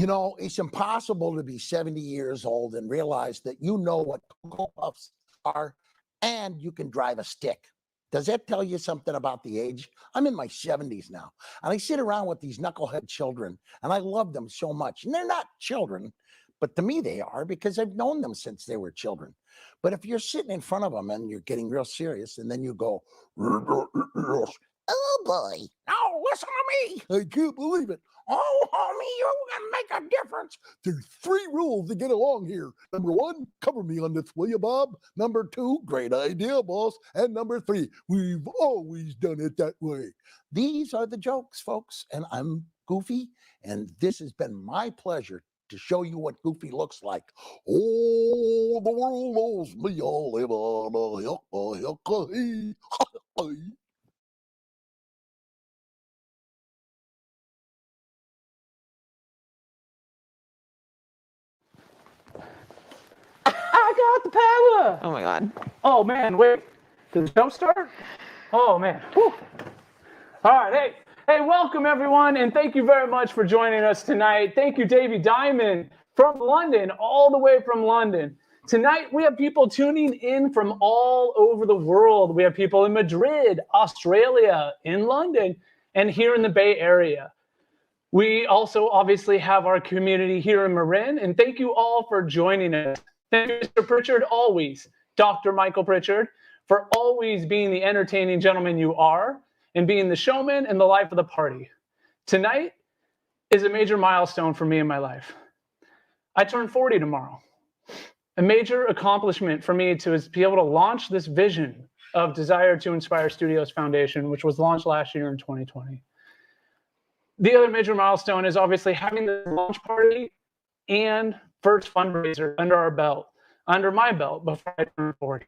You know, it's impossible to be 70 years old and realize that you know what Cocoa Puffs are and you can drive a stick. Does that tell you something about the age? I'm in my 70s now, and I sit around with these knucklehead children, and I love them so much. And they're not children, but to me they are, because I've known them since they were children. But if you're sitting in front of them and you're getting real serious, and then you go, oh boy, now listen to me. I can't believe it. Oh, homie, you're going to make a difference. There's 3 rules to get along here. Number 1, cover me on this, will you, Bob? Number 2, great idea, boss. And number 3, we've always done it that way. These are the jokes, folks, and I'm Goofy, and this has been my pleasure to show you what Goofy looks like. Oh, the world knows me, I'll live on a hill. I got the power. Oh my God. Oh man, wait. Did the show start? Oh man. Whew. All right, hey, welcome everyone, and thank you very much for joining us tonight. Thank you, Davey Diamond from London, all the way from London. Tonight we have people tuning in from all over the world. We have people in Madrid, Australia, in London, and here in the Bay Area. We also obviously have our community here in Marin, and thank you all for joining us. Thank you, Mr. Pritchard, always, Dr. Michael Pritchard, for always being the entertaining gentleman you are and being the showman and the life of the party. Tonight is a major milestone for me in my life. I turn 40 tomorrow. A major accomplishment for me to be able to launch this vision of Desire to Inspire Studios Foundation, which was launched last year in 2020. The other major milestone is obviously having the launch party and first fundraiser under our belt, under my belt, before I turned 40.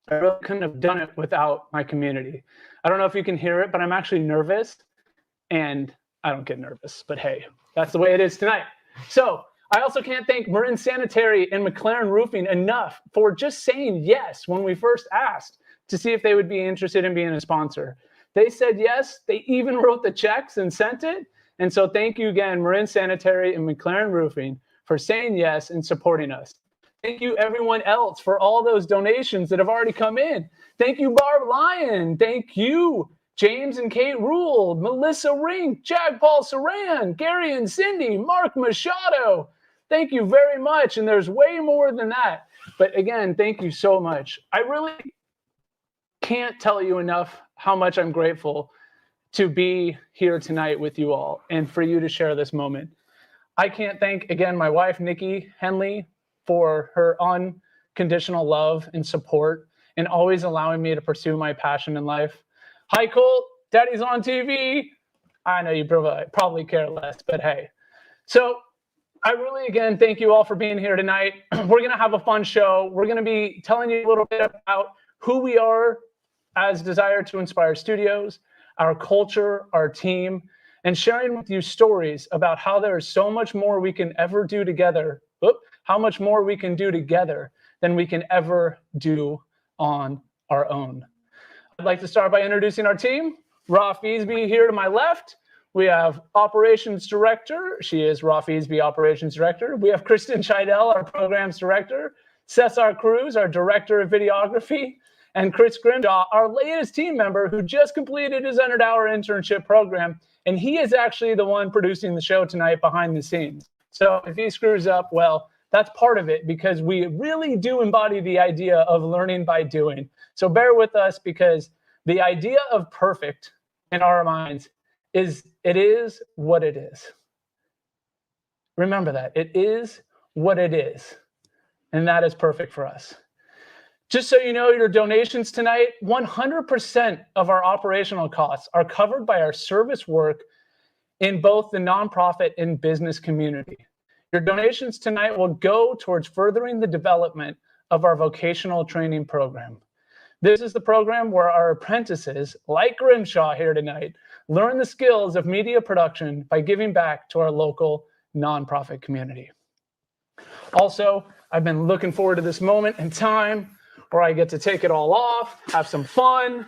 I really couldn't have done it without my community. I don't know if you can hear it, but I'm actually nervous, and I don't get nervous, but hey, that's the way it is tonight. So I also can't thank Marin Sanitary and McLaren Roofing enough for just saying yes when we first asked to see if they would be interested in being a sponsor. They said yes. They even wrote the checks and sent it. And so thank you again, Marin Sanitary and McLaren Roofing, for saying yes and supporting us. Thank you everyone else for all those donations that have already come in. Thank you, Barb Lyon. Thank you, James and Kate Rule, Melissa Rink, Jag Paul Saran, Gary and Cindy, Mark Machado. Thank you very much. And there's way more than that. But again, thank you so much. I really can't tell you enough how much I'm grateful to be here tonight with you all and for you to share this moment. I can't thank, again, my wife, Nikki Henley, for her unconditional love and support and always allowing me to pursue my passion in life. Hi, Colt. Daddy's on TV. I know you probably care less, but hey. So I really, again, thank you all for being here tonight. We're going to have a fun show. We're going to be telling you a little bit about who we are as Desire to Inspire Studios, our culture, our team, and sharing with you stories about how there is so much more we can ever do together. How much more we can do together than we can ever do on our own. I'd like to start by introducing our team. Ra Feasby here to my left. We have Operations Director. She is Ra Feasby, Operations Director. We have Kristen Scheidel, our Programs Director. Cesar Cruz, our Director of Videography. And Chris Grimshaw, our latest team member who just completed his 100-hour internship program. And he is actually the one producing the show tonight behind the scenes. So if he screws up, well, that's part of it, because we really do embody the idea of learning by doing. So bear with us, because the idea of perfect in our minds is what it is. Remember that. It is what it is. And that is perfect for us. Just so you know, your donations tonight, 100% of our operational costs are covered by our service work in both the nonprofit and business community. Your donations tonight will go towards furthering the development of our vocational training program. This is the program where our apprentices, like Grimshaw here tonight, learn the skills of media production by giving back to our local nonprofit community. Also, I've been looking forward to this moment in time where I get to take it all off, have some fun.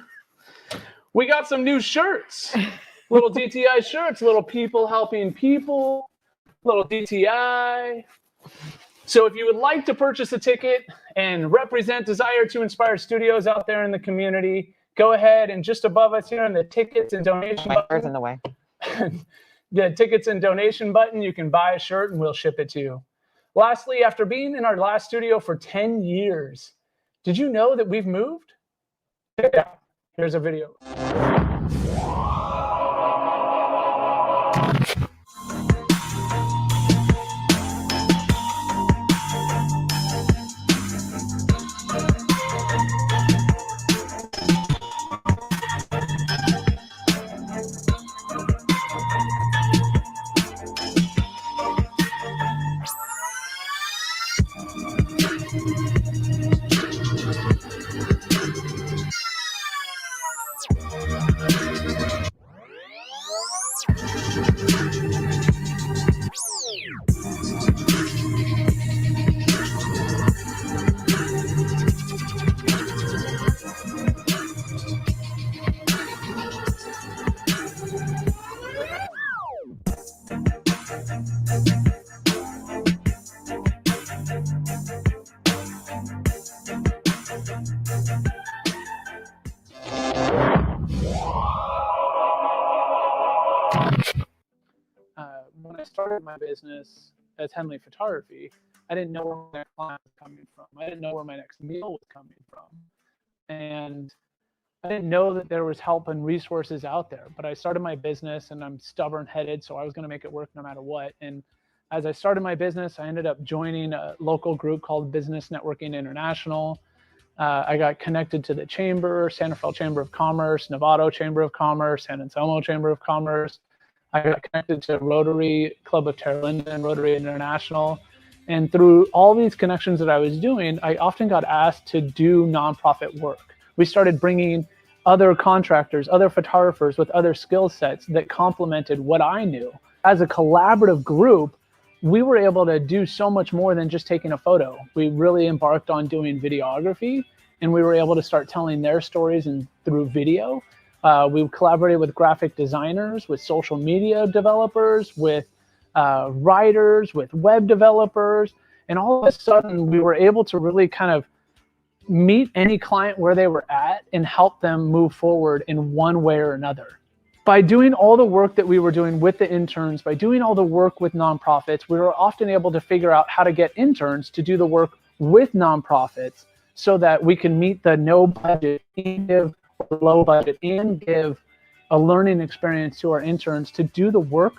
We got some new shirts, little DTI shirts, little people helping people. little DTI. So if you would like to purchase a ticket and represent Desire to Inspire Studios out there in the community, go ahead and just above us here in the tickets and donation My button, car's in the way. the tickets and donation button, you can buy a shirt and we'll ship it to you. Lastly, after being in our last studio for 10 years, did you know that we've moved? Check it out. Here's a video. When I started my business as Henley Photography, I didn't know where my next client was coming from. I didn't know where my next meal was coming from. And I didn't know that there was help and resources out there. But I started my business and I'm stubborn-headed, so I was going to make it work no matter what. And as I started my business, I ended up joining a local group called Business Networking International. I got connected to the Chamber, Santa Fe Chamber of Commerce, Novato Chamber of Commerce, San Anselmo Chamber of Commerce. I got connected to Rotary Club of Terra and Rotary International. And through all these connections that I was doing, I often got asked to do nonprofit work. We started bringing other contractors, other photographers with other skill sets that complemented what I knew. As a collaborative group, we were able to do so much more than just taking a photo. We really embarked on doing videography, and we were able to start telling their stories and through video. We collaborated with graphic designers, with social media developers, with writers, with web developers, and all of a sudden we were able to really kind of meet any client where they were at and help them move forward in one way or another. By doing all the work that we were doing with the interns, by doing all the work with nonprofits, we were often able to figure out how to get interns to do the work with nonprofits so that we can meet the no budget, low budget, and give a learning experience to our interns to do the work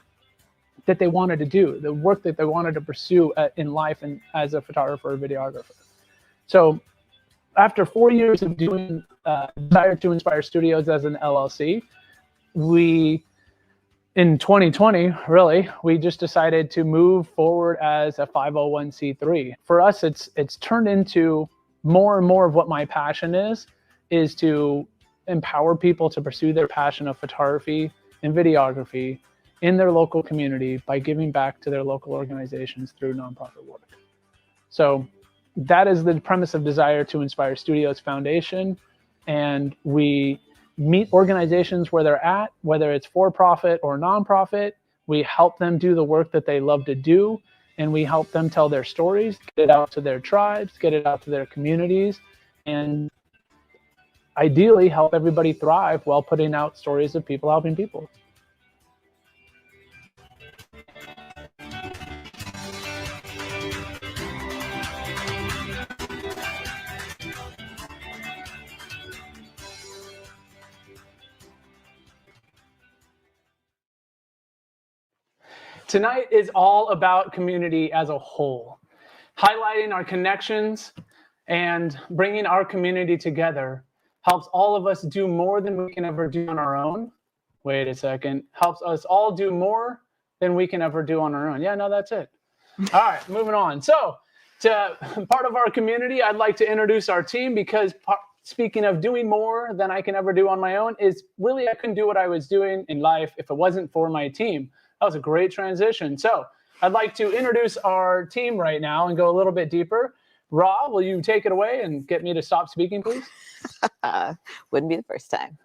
that they wanted to do, the work that they wanted to pursue in life and as a photographer or videographer. So after 4 years of doing Desire to Inspire Studios as an LLC, we, in 2020, really, we just decided to move forward as a 501c3. For us, it's turned into more and more of what my passion is to empower people to pursue their passion of photography and videography in their local community by giving back to their local organizations through nonprofit work. So that is the premise of Desire to Inspire Studios Foundation. And we meet organizations where they're at, whether it's for-profit or nonprofit. We help them do the work that they love to do, and we help them tell their stories, get it out to their tribes, get it out to their communities, and ideally help everybody thrive while putting out stories of people helping people. Tonight is all about community as a whole, highlighting our connections and bringing our community together helps all of us do more than we can ever do on our own. Wait a second. Helps us all do more than we can ever do on our own. Yeah, no, that's it. All right, moving on. So to part of our community, I'd like to introduce our team because speaking of doing more than I can ever do on my own is really I couldn't do what I was doing in life if it wasn't for my team. That was a great transition. So I'd like to introduce our team right now and go a little bit deeper. Ra, will you take it away and get me to stop speaking, please? Wouldn't be the first time.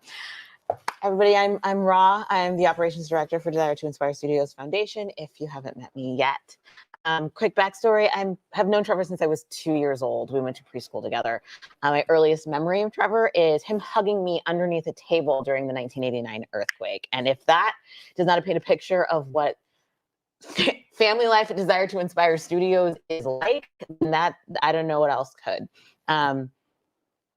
Everybody, I'm Ra. I'm the operations director for Desire to Inspire Studios Foundation, if you haven't met me yet. Quick backstory, I have known Trevor since I was 2 years old. We went to preschool together. My earliest memory of Trevor is him hugging me underneath a table during the 1989 earthquake. And if that does not paint a picture of what family life at Desire to Inspire Studios is like, then that, I don't know what else could.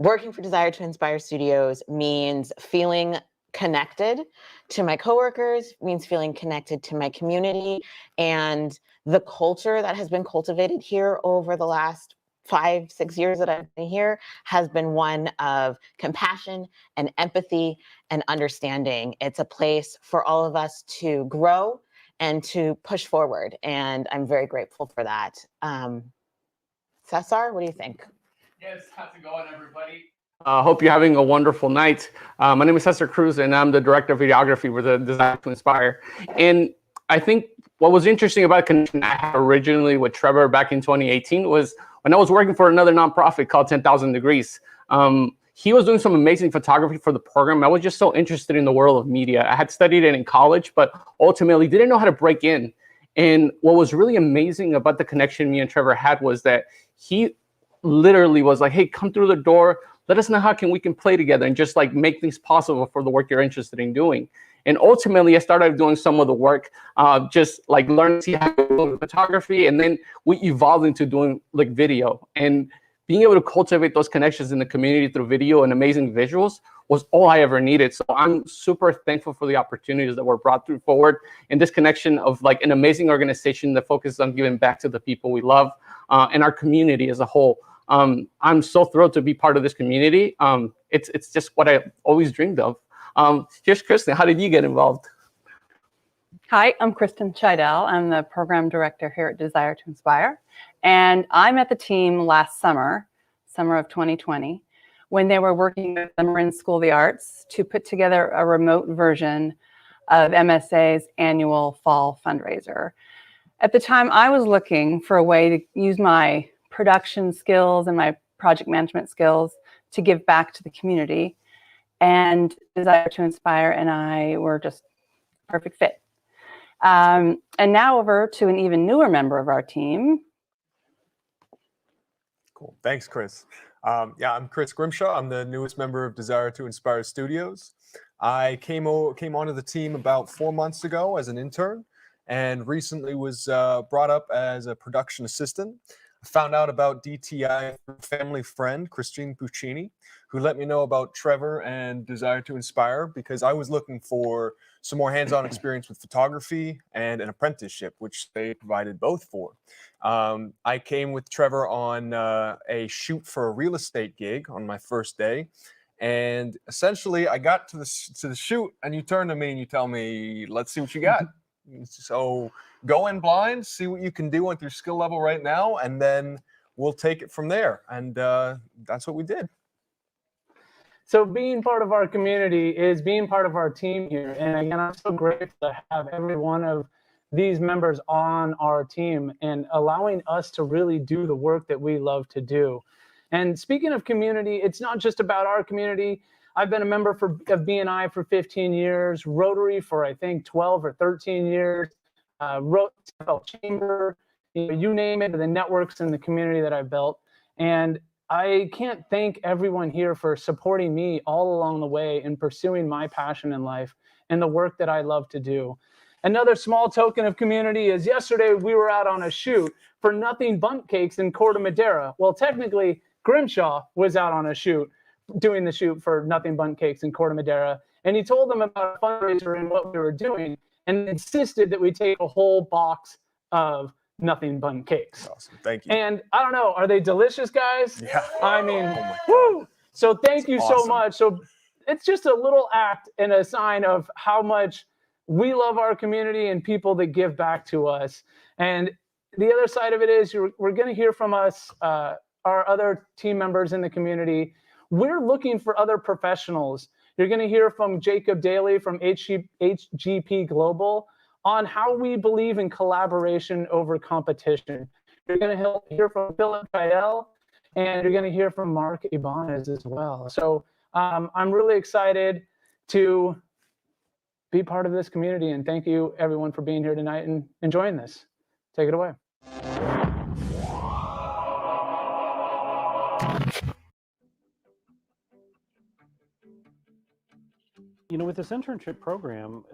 Working for Desire to Inspire Studios means feeling connected to my coworkers, means feeling connected to my community, and the culture that has been cultivated here over the last 5-6 years that I've been here has been one of compassion and empathy and understanding. It's a place for all of us to grow and to push forward, and I'm very grateful for that. Cesar, what do you think? Yes, how's it going, everybody? Hope you're having a wonderful night. My name is Cesar Cruz, and I'm the director of videography with the Desire to Inspire. And I think what was interesting about the connection I had originally with Trevor back in 2018 was when I was working for another nonprofit called 10,000 Degrees. He was doing some amazing photography for the program. I was just so interested in the world of media. I had studied it in college, but ultimately didn't know how to break in. And what was really amazing about the connection me and Trevor had was that he literally was like, hey, come through the door. Let us know how we can play together and just like make things possible for the work you're interested in doing. And ultimately, I started doing some of the work, just like learning to see how to do photography. And then we evolved into doing like video. And being able to cultivate those connections in the community through video and amazing visuals was all I ever needed. So I'm super thankful for the opportunities that were brought through forward in this connection of like an amazing organization that focuses on giving back to the people we love and our community as a whole. I'm so thrilled to be part of this community. It's just what I always dreamed of. Here's Kristen. How did you get involved? Hi, I'm Kristen Chidell. I'm the program director here at Desire to Inspire. And I met the team last summer of 2020, when they were working with the Marin School of the Arts to put together a remote version of MSA's annual fall fundraiser. At the time, I was looking for a way to use my production skills and my project management skills to give back to the community. And Desire to Inspire and I were just a perfect fit. And now over to an even newer member of our team. Cool. Thanks, Chris. Yeah, I'm Chris Grimshaw. I'm the newest member of Desire to Inspire Studios. I came onto the team about 4 months ago as an intern and recently was brought up as a production assistant. I found out about DTI through a family friend, Christine Puccini, who let me know about Trevor and Desire to Inspire because I was looking for some more hands-on experience with photography and an apprenticeship, which they provided both for. I came with Trevor on a shoot for a real estate gig on my first day. And essentially, I got to the shoot, and you turn to me and you tell me, let's see what you got. So go in blind, see what you can do with your skill level right now, and then we'll take it from there. And that's what we did. So being part of our community is being part of our team here. And again, I'm so grateful to have every one of these members on our team and allowing us to really do the work that we love to do. And speaking of community, it's not just about our community. I've been a member of BNI for 15 years, Rotary for, I think, 12 or 13 years, Chamber, you name it, the networks in the community that I've built. And I can't thank everyone here for supporting me all along the way in pursuing my passion in life and the work that I love to do. Another small token of community is yesterday we were out on a shoot for Nothing Bundt Cakes in Corte Madera. Well, technically, Grimshaw was out on a shoot, doing the shoot for Nothing Bundt Cakes in Corte Madera. And he told them about a fundraiser and what we were doing and insisted that we take a whole box of Nothing Bundt Cakes. Awesome. Thank you. And I don't know, are they delicious, guys? Yeah. I mean, Oh woo! So thank That's you awesome. so much. So it's just a little act and a sign of how much we love our community and people that give back to us. And the other side of it is we're going to hear from us, our other team members in the community. We're looking for other professionals. You're going to hear from Jacob Daly from HGP Global on how we believe in collaboration over competition. You're going to hear from Philip Kyle, and you're going to hear from Mark Ibanez as well. So I'm really excited to be part of this community. And thank you everyone for being here tonight and enjoying this. Take it away. You know, with this internship program,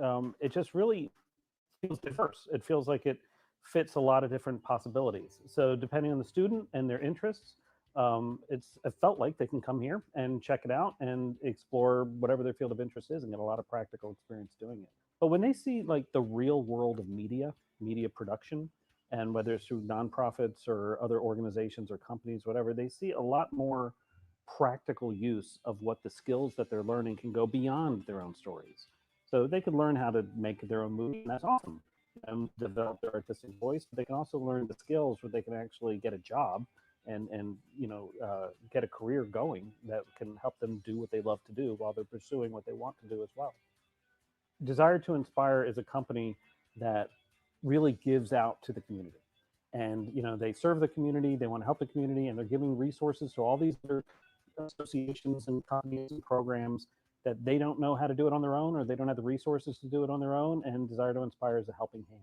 it just really feels diverse. It feels like it fits a lot of different possibilities. So depending on the student and their interests, it felt like they can come here and check it out and explore whatever their field of interest is and get a lot of practical experience doing it. But when they see like the real world of media production, and whether it's through nonprofits or other organizations or companies, whatever, they see a lot more practical use of what the skills that they're learning can go beyond their own stories. So they could learn how to make their own movie, and that's awesome, and develop their artistic voice. But they can also learn the skills where they can actually get a job and get a career going that can help them do what they love to do while they're pursuing what they want to do as well. Desire to Inspire is a company that really gives out to the community. And they serve the community, they want to help the community, and they're giving resources to all these other associations and companies and programs that they don't know how to do it on their own, or they don't have the resources to do it on their own, and Desire to Inspire is a helping hand.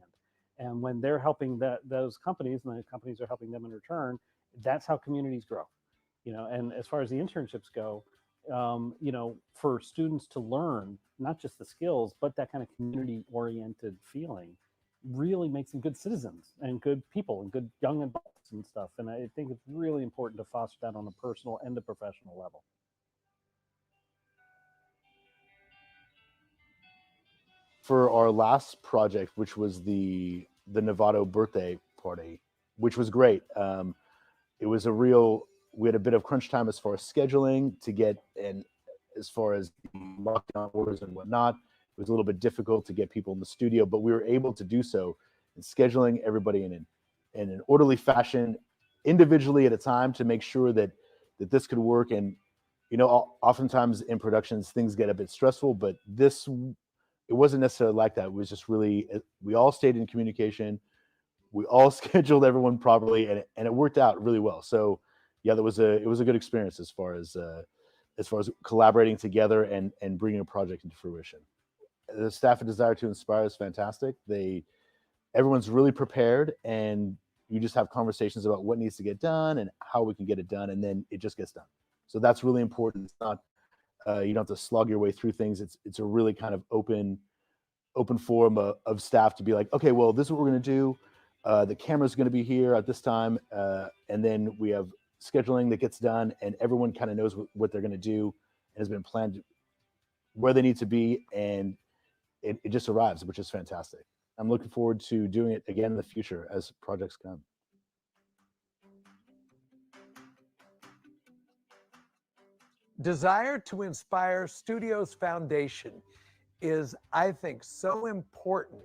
And when they're helping those companies, and the companies are helping them in return, that's how communities grow. And as far as the internships go, for students to learn not just the skills, but that kind of community-oriented feeling really makes them good citizens and good people and good young adults and stuff. And I think it's really important to foster that on a personal and a professional level. For our last project, which was the Novato birthday party, which was great. It was we had a bit of crunch time as far as scheduling to get, and as far as lockdown orders and whatnot, it was a little bit difficult to get people in the studio, but we were able to do so in scheduling everybody in an orderly fashion, individually at a time, to make sure that this could work. And oftentimes in productions things get a bit stressful, but it wasn't necessarily like that. It was just really, we all stayed in communication. We all scheduled everyone properly, and it worked out really well. So yeah, it was a good experience as far as collaborating together and bringing a project into fruition. The staff at Desire to Inspire is fantastic. Everyone's really prepared, and you just have conversations about what needs to get done and how we can get it done, and then it just gets done. So that's really important. It's not you don't have to slog your way through things. It's a really kind of open forum of staff to be like, okay, well, this is what we're going to do. The camera's going to be here at this time, and then we have scheduling that gets done, and everyone kind of knows what they're going to do and has been planned where they need to be, and it just arrives, which is fantastic. I'm looking forward to doing it again in the future as projects come. Desire to Inspire Studios Foundation is, I think, so important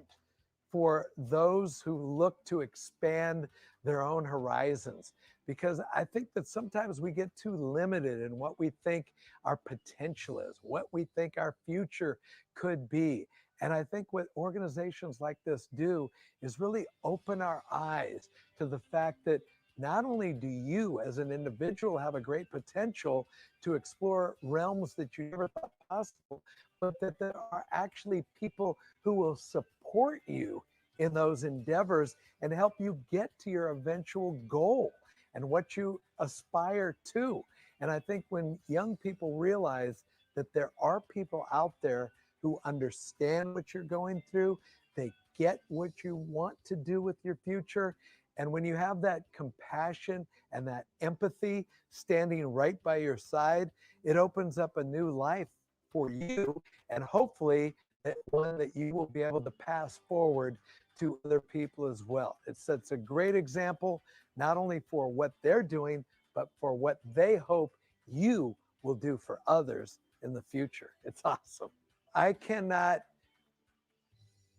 for those who look to expand their own horizons, because I think that sometimes we get too limited in what we think our potential is, what we think our future could be. And I think what organizations like this do is really open our eyes to the fact that not only do you as an individual have a great potential to explore realms that you never thought possible, but that there are actually people who will support you in those endeavors and help you get to your eventual goal and what you aspire to. And I think when young people realize that there are people out there who understand what you're going through, they get what you want to do with your future. And when you have that compassion and that empathy standing right by your side, it opens up a new life for you, and hopefully that one that you will be able to pass forward to other people as well. It sets a great example, not only for what they're doing, but for what they hope you will do for others in the future. It's awesome. I cannot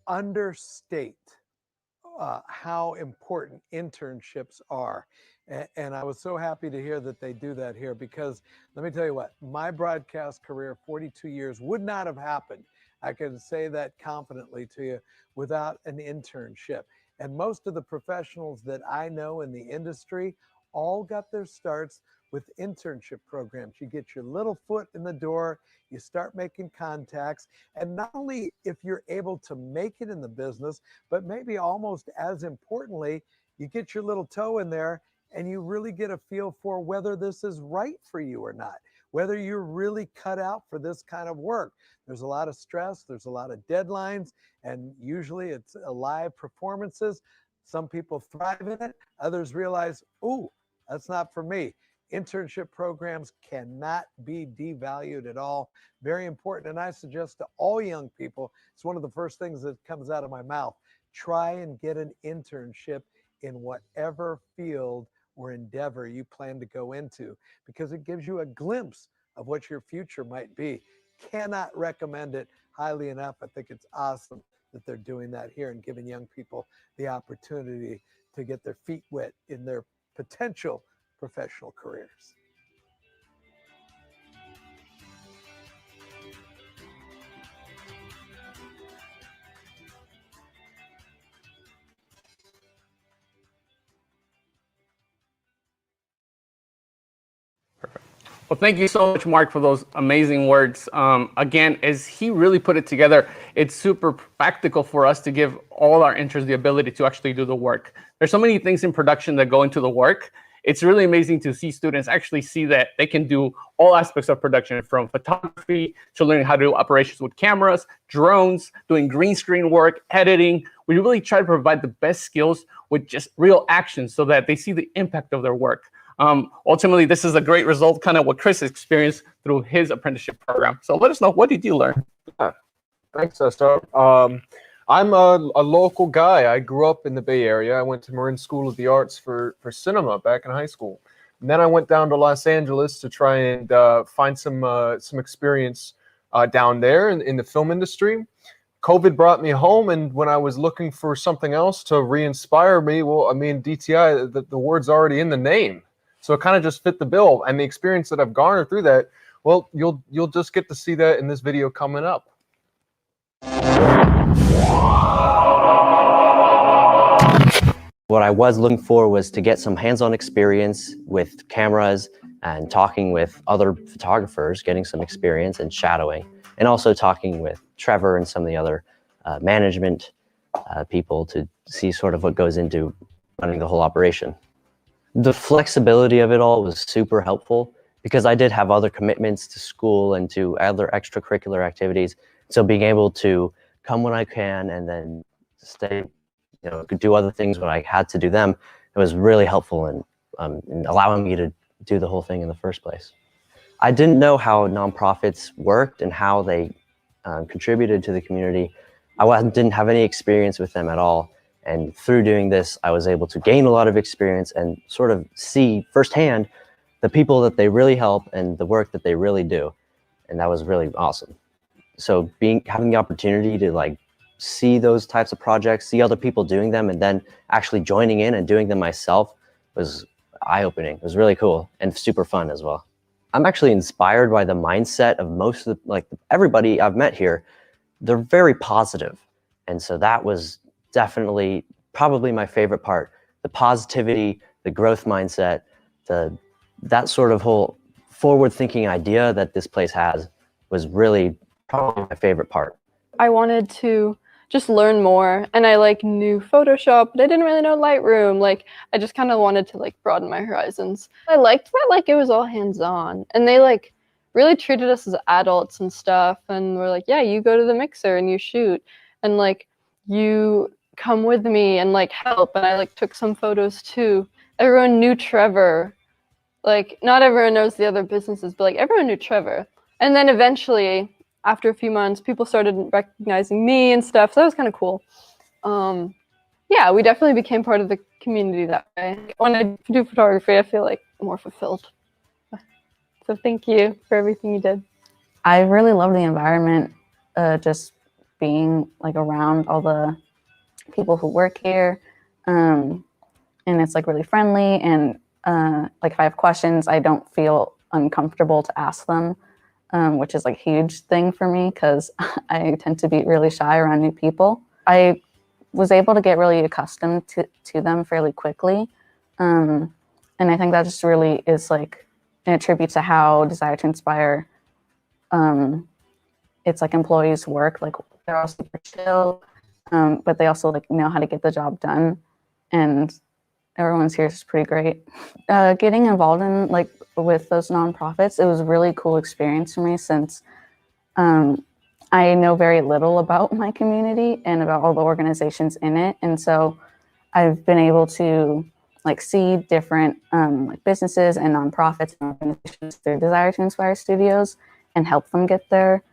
understate how important internships are. And I was so happy to hear that they do that here, because let me tell you what, my broadcast career, 42 years, would not have happened. I can say that confidently to you, without an internship. And most of the professionals that I know in the industry all got their starts with internship programs. You get your little foot in the door, you start making contacts, and not only if you're able to make it in the business, but maybe almost as importantly, you get your little toe in there and you really get a feel for whether this is right for you or not, whether you're really cut out for this kind of work. There's a lot of stress, there's a lot of deadlines, and usually it's live performances. Some people thrive in it, others realize, ooh, that's not for me. Internship programs cannot be devalued at all. Very important. And I suggest to all young people, it's one of the first things that comes out of my mouth. Try and get an internship in whatever field or endeavor you plan to go into, because it gives you a glimpse of what your future might be. Cannot recommend it highly enough. I think it's awesome that they're doing that here and giving young people the opportunity to get their feet wet in their potential professional careers. Well, thank you so much, Mark, for those amazing words. Again, as he really put it together, it's super practical for us to give all our interns the ability to actually do the work. There's so many things in production that go into the work. It's really amazing to see students actually see that they can do all aspects of production, from photography to learning how to do operations with cameras, drones, doing green screen work, editing. We really try to provide the best skills with just real action so that they see the impact of their work. Ultimately, this is a great result, kind of what Chris experienced through his apprenticeship program. So let us know, what did you learn? Thanks, Esther. I'm a local guy. I grew up in the Bay Area. I went to Marin School of the Arts for cinema back in high school. And then I went down to Los Angeles to try and find some experience down there in the film industry. COVID brought me home, and when I was looking for something else to re-inspire me, well, I mean, DTI, the word's already in the name. So it kind of just fit the bill. And the experience that I've garnered through that, well, you'll just get to see that in this video coming up. What I was looking for was to get some hands-on experience with cameras and talking with other photographers, getting some experience and shadowing, and also talking with Trevor and some of the other management people to see sort of what goes into running the whole operation. The flexibility of it all was super helpful because I did have other commitments to school and to other extracurricular activities. So being able to come when I can and then stay, do other things when I had to do them, it was really helpful in allowing me to do the whole thing in the first place. I didn't know how nonprofits worked and how they contributed to the community. I didn't have any experience with them at all. And through doing this, I was able to gain a lot of experience and sort of see firsthand the people that they really help and the work that they really do. And that was really awesome. So having the opportunity to see those types of projects, see other people doing them, and then actually joining in and doing them myself was eye-opening. It was really cool and super fun as well. I'm actually inspired by the mindset of most of everybody I've met here. They're very positive. And so that was definitely probably my favorite part. The positivity, the growth mindset, that sort of whole forward-thinking idea that this place has was really probably my favorite part. I wanted to just learn more, and I knew Photoshop, but I didn't really know Lightroom. I just kind of wanted to broaden my horizons. I liked that it was all hands-on, and they really treated us as adults and stuff, and were yeah, you go to the mixer and you shoot, and you come with me and help. And I took some photos too. Everyone knew Trevor. Not everyone knows the other businesses, but everyone knew Trevor. And then eventually, after a few months, people started recognizing me and stuff. So that was kind of cool. Yeah, we definitely became part of the community that way. When I do photography, I feel more fulfilled. So thank you for everything you did. I really love the environment, just being around all the people who work here, and it's really friendly, and if I have questions, I don't feel uncomfortable to ask them, which is a huge thing for me because I tend to be really shy around new people. I was able to get really accustomed to them fairly quickly, And I think that just really is like an attribute to how Desire to Inspire, it's like employees work. Like they're all super chill, but they also like know how to get the job done, and everyone's here is pretty great. Getting involved in like with those nonprofits, it was a really cool experience for me since I know very little about my community and about all the organizations in it, and so I've been able to like see different like businesses and nonprofits and organizations through Desire to Inspire Studios and help them get their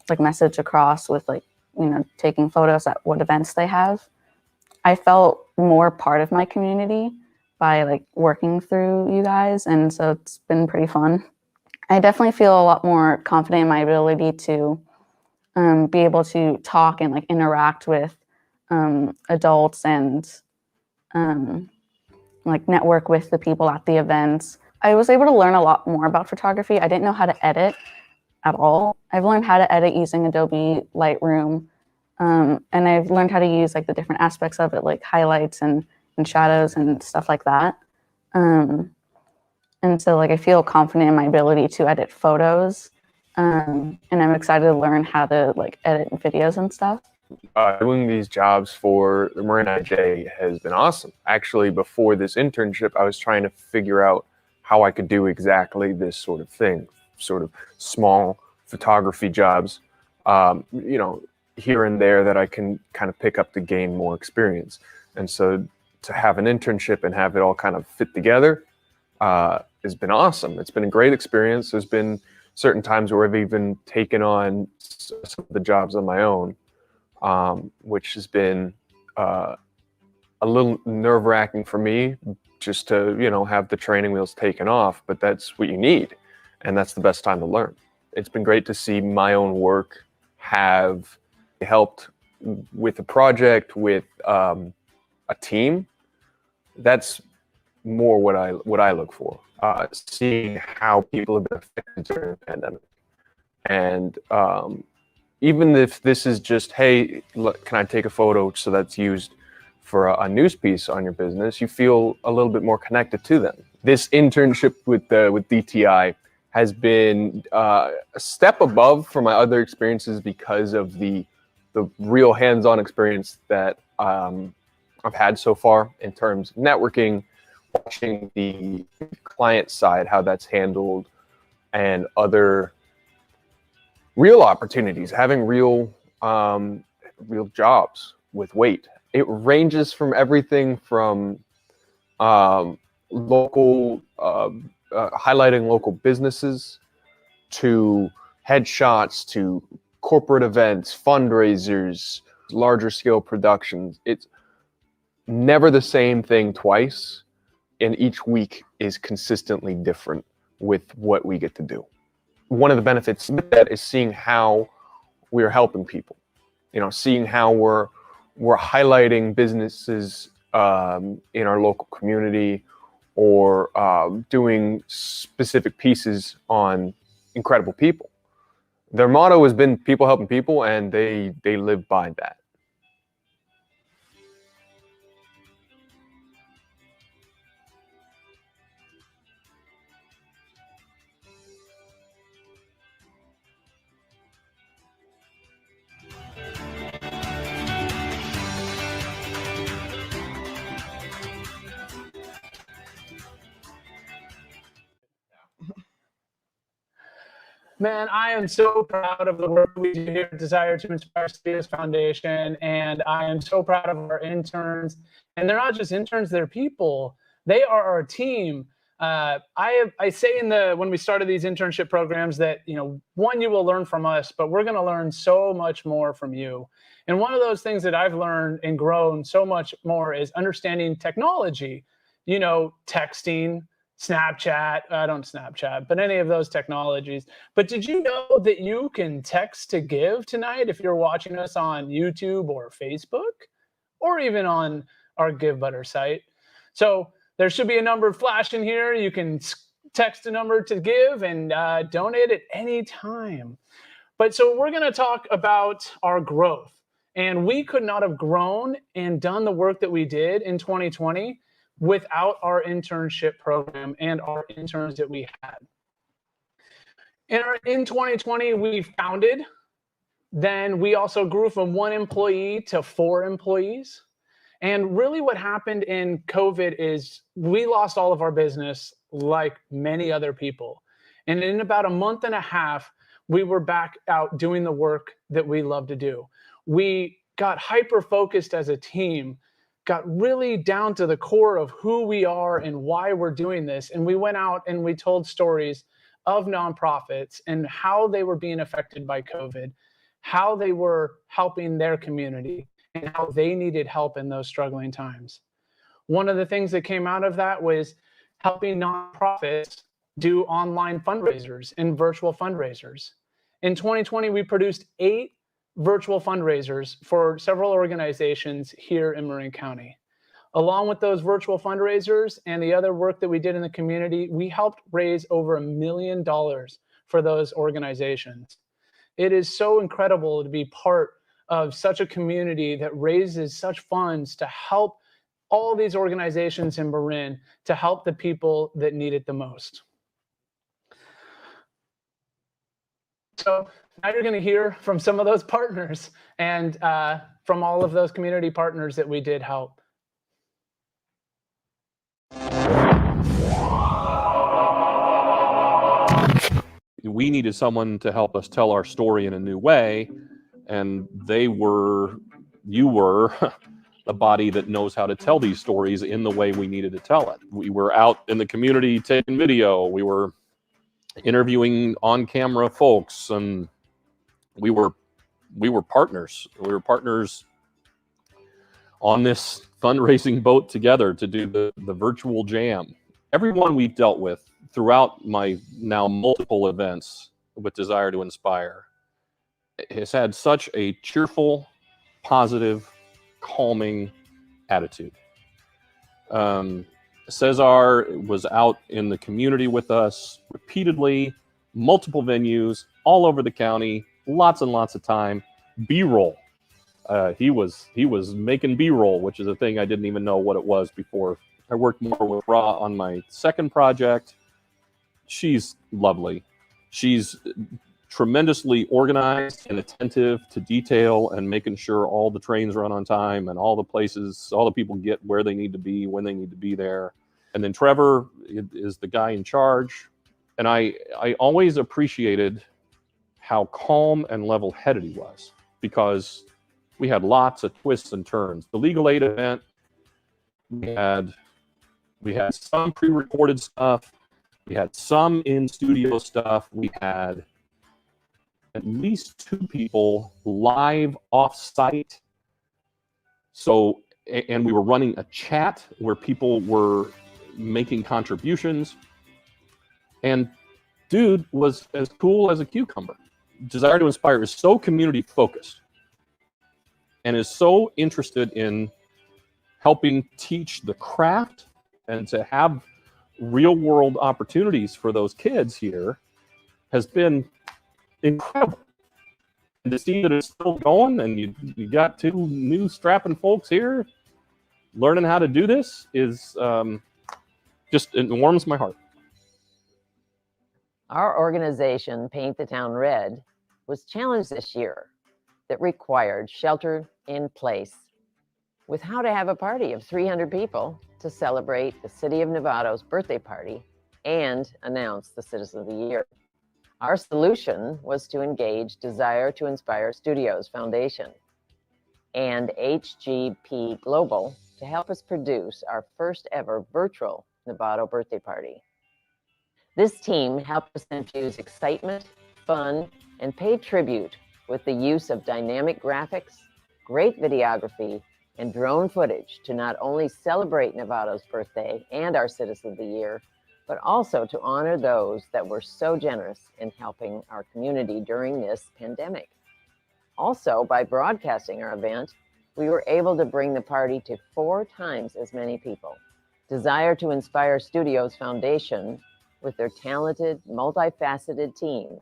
like message across with like, you know, taking photos at what events they have. I felt more part of my community by like working through you guys, and so it's been pretty fun. I definitely feel a lot more confident in my ability to be able to talk and like interact with adults and like network with the people at the events. I was able to learn a lot more about photography. I didn't know how to edit at all. I've learned how to edit using Adobe Lightroom, and I've learned how to use like the different aspects of it, like highlights and shadows and stuff like that. And so like I feel confident in my ability to edit photos, and I'm excited to learn how to like edit videos and stuff. Doing these jobs for the Marin IJ has been awesome. Actually, before this internship, I was trying to figure out how I could do exactly this sort of thing, sort of small photography jobs, you know, here and there that I can kind of pick up to gain more experience. And so to have an internship and have it all kind of fit together has been awesome. It's been a great experience. There's been certain times where I've even taken on some of the jobs on my own, which has been a little nerve-wracking for me just to, you know, have the training wheels taken off, but that's what you need. And that's the best time to learn. It's been great to see my own work have helped with a project, with a team. That's more what I look for. Seeing how people have been affected during the pandemic. And even if this is just, hey, look, can I take a photo so that's used for a news piece on your business, you feel a little bit more connected to them. This internship with DTI has been a step above from my other experiences because of the real hands-on experience that I've had so far in terms of networking, watching the client side, how that's handled, and other real opportunities, having real jobs with weight. It ranges from everything from local, highlighting local businesses, to headshots, to corporate events, fundraisers, larger scale productions. It's never the same thing twice, and each week is consistently different with what we get to do. One of the benefits of that is seeing how we're helping people, you know, seeing how we're highlighting businesses in our local community, or doing specific pieces on incredible people. Their motto has been people helping people, and they live by that. Man, I am so proud of the work we do here at Desire to Inspire Studios Foundation, and I am so proud of our interns. And they're not just interns; they're people. They are our team. I say when we started these internship programs that, you know, one, you will learn from us, but we're going to learn so much more from you. And one of those things that I've learned and grown so much more is understanding technology. You know, texting, Snapchat, I don't Snapchat, but any of those technologies. But did you know that you can text to give tonight if you're watching us on YouTube or Facebook, or even on our Give Butter site? So there should be a number flashing here. You can text a number to give and donate at any time. But so we're going to talk about our growth. And we could not have grown and done the work that we did in 2020 without our internship program and our interns that we had. In 2020, we founded. Then we also grew from 1 employee to 4 employees. And really what happened in COVID is we lost all of our business like many other people. And in about a month and a half, we were back out doing the work that we love to do. We got hyper-focused as a team, got really down to the core of who we are and why we're doing this. And we went out and we told stories of nonprofits and how they were being affected by COVID, how they were helping their community, and how they needed help in those struggling times. One of the things that came out of that was helping nonprofits do online fundraisers and virtual fundraisers. In 2020, we produced 8 virtual fundraisers for several organizations here in Marin County. Along with those virtual fundraisers and the other work that we did in the community, we helped raise over $1 million for those organizations. It is so incredible to be part of such a community that raises such funds to help all these organizations in Marin to help the people that need it the most. So now you're going to hear from some of those partners and from all of those community partners that we did help. We needed someone to help us tell our story in a new way, and you were the body that knows how to tell these stories in the way we needed to tell it. We were out in the community taking video, we were interviewing on-camera folks, and we were partners. We were partners on this fundraising boat together to do the virtual jam. Everyone we've dealt with throughout my now multiple events with Desire to Inspire has had such a cheerful, positive, calming attitude. Cesar was out in the community with us repeatedly, multiple venues, all over the county, lots and lots of time. B-roll. He was making B-roll, which is a thing I didn't even know what it was before. I worked more with Ra on my second project. She's lovely. She's tremendously organized and attentive to detail and making sure all the trains run on time and all the places, all the people get where they need to be, when they need to be there. And then Trevor is the guy in charge. And I always appreciated how calm and level-headed he was, because we had lots of twists and turns. The Legal Aid event, we had some pre-recorded stuff. We had some in-studio stuff. We had at least 2 people live off-site. So, and we were running a chat where people were making contributions. And dude was as cool as a cucumber. Desire to Inspire is so community-focused and is so interested in helping teach the craft and to have real-world opportunities for those kids here has been incredible. And to see that it's still going and you got 2 new strapping folks here learning how to do this is just, it warms my heart. Our organization, Paint the Town Red, was challenged this year that required shelter in place with how to have a party of 300 people to celebrate the City of Novato's birthday party and announce the Citizen of the Year. Our solution was to engage Desire to Inspire Studios Foundation and HGP Global to help us produce our first ever virtual Novato birthday party. This team helped us infuse excitement, fun, and pay tribute with the use of dynamic graphics, great videography, and drone footage to not only celebrate Novato's birthday and our Citizen of the Year, but also to honor those that were so generous in helping our community during this pandemic. Also, by broadcasting our event, we were able to bring the party to 4 times as many people. Desire to Inspire Studios Foundation, with their talented, multifaceted team,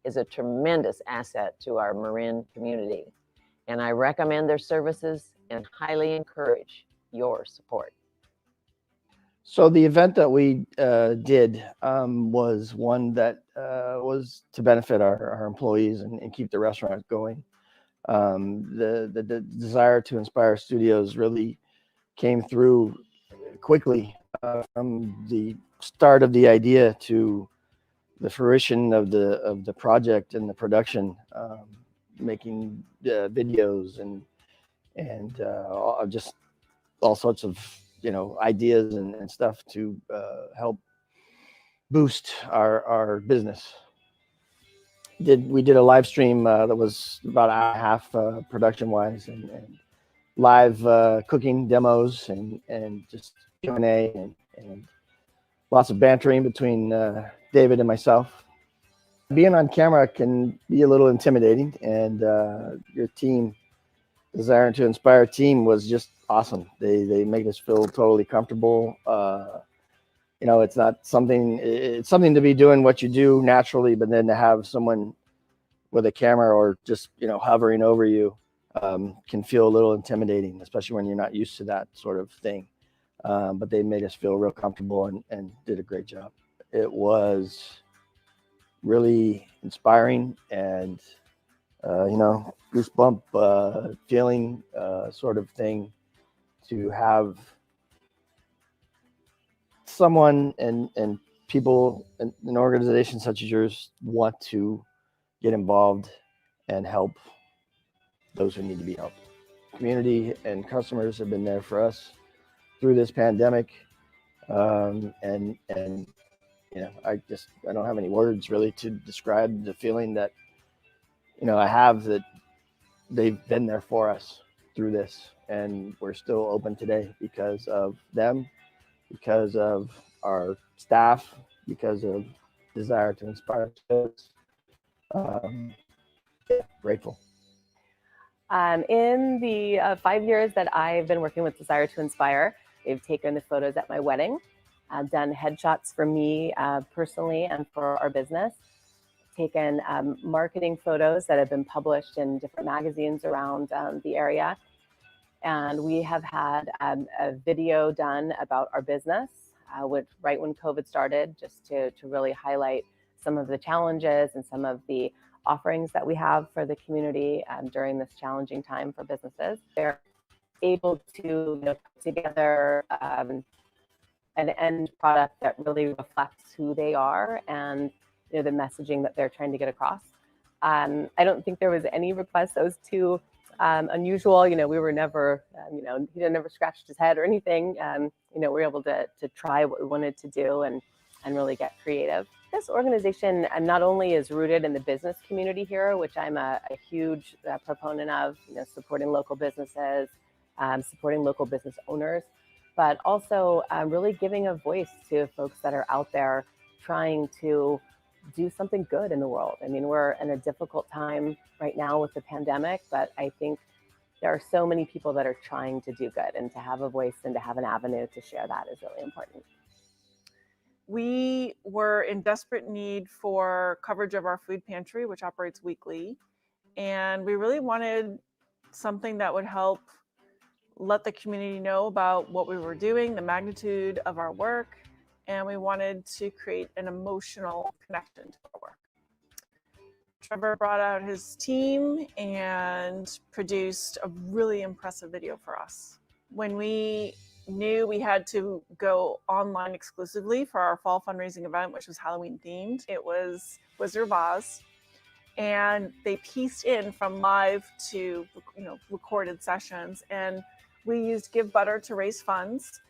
is a tremendous asset to our Marin community, and I recommend their services and highly encourage your support. So the event that we did was one that was to benefit our employees and keep the restaurant going. The desire to inspire studios really came through quickly from the start of the idea to the fruition of the project and the production, making videos and just all sorts of ideas and stuff to help boost our business. We did a live stream that was about an hour and a half production wise and live cooking demos and just Q&A and lots of bantering between David and myself. Being on camera can be a little intimidating, and your team, Desire to Inspire team, was just awesome. They make us feel totally comfortable. It's not something. It's something to be doing what you do naturally, but then to have someone with a camera or just hovering over you can feel a little intimidating, especially when you're not used to that sort of thing. But they made us feel real comfortable and did a great job. It was really inspiring and goosebump feeling sort of thing to have someone and people in an organization such as yours want to get involved and help those who need to be helped. Community and customers have been there for us through this pandemic, and I don't have any words really to describe the feeling that I have that they've been there for us through this, and we're still open today because of them, because of our staff, because of Desire to Inspire. Grateful. In the 5 years that I've been working with Desire to Inspire, they've taken the photos at my wedding, done headshots for me personally and for our business, taken marketing photos that have been published in different magazines around the area. And we have had a video done about our business right when COVID started, just to really highlight some of the challenges and some of the offerings that we have for the community during this challenging time for businesses. They're able to put together an end product that really reflects who they are and the messaging that they're trying to get across. I don't think there was any request that was too unusual. We were never, he never scratched his head or anything. We were able to try what we wanted to do and really get creative. This organization not only is rooted in the business community here, which I'm a huge proponent of, supporting local businesses, supporting local business owners, but also really giving a voice to folks that are out there trying to do something good in the world. I mean, we're in a difficult time right now with the pandemic, but I think there are so many people that are trying to do good, and to have a voice and to have an avenue to share that is really important. We were in desperate need for coverage of our food pantry, which operates weekly. And we really wanted something that would help let the community know about what we were doing, the magnitude of our work, and we wanted to create an emotional connection to our work. Trevor brought out his team and produced a really impressive video for us. When we knew we had to go online exclusively for our fall fundraising event, which was Halloween themed, it was Wizard of Oz. And they pieced in from live to recorded sessions. And we used Give Butter to raise funds.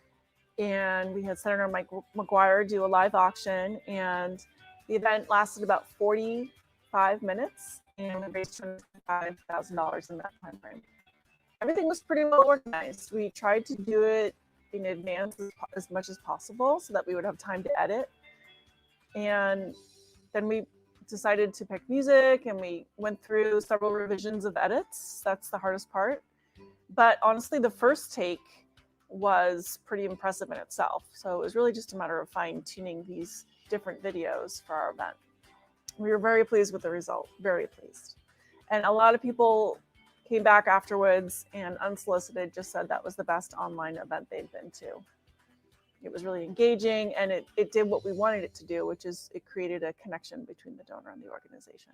And we had Senator Mike McGuire do a live auction. And the event lasted about 45 minutes. And we raised $25,000 in that time frame. Everything was pretty well organized. We tried to do it in advance as much as possible so that we would have time to edit. And then we decided to pick music, and we went through several revisions of edits. That's the hardest part. But honestly, the first take was pretty impressive in itself. So it was really just a matter of fine-tuning these different videos for our event. We were very pleased with the result, very pleased. And a lot of people came back afterwards and unsolicited just said that was the best online event they'd been to. It was really engaging, and it did what we wanted it to do, which is it created a connection between the donor and the organization.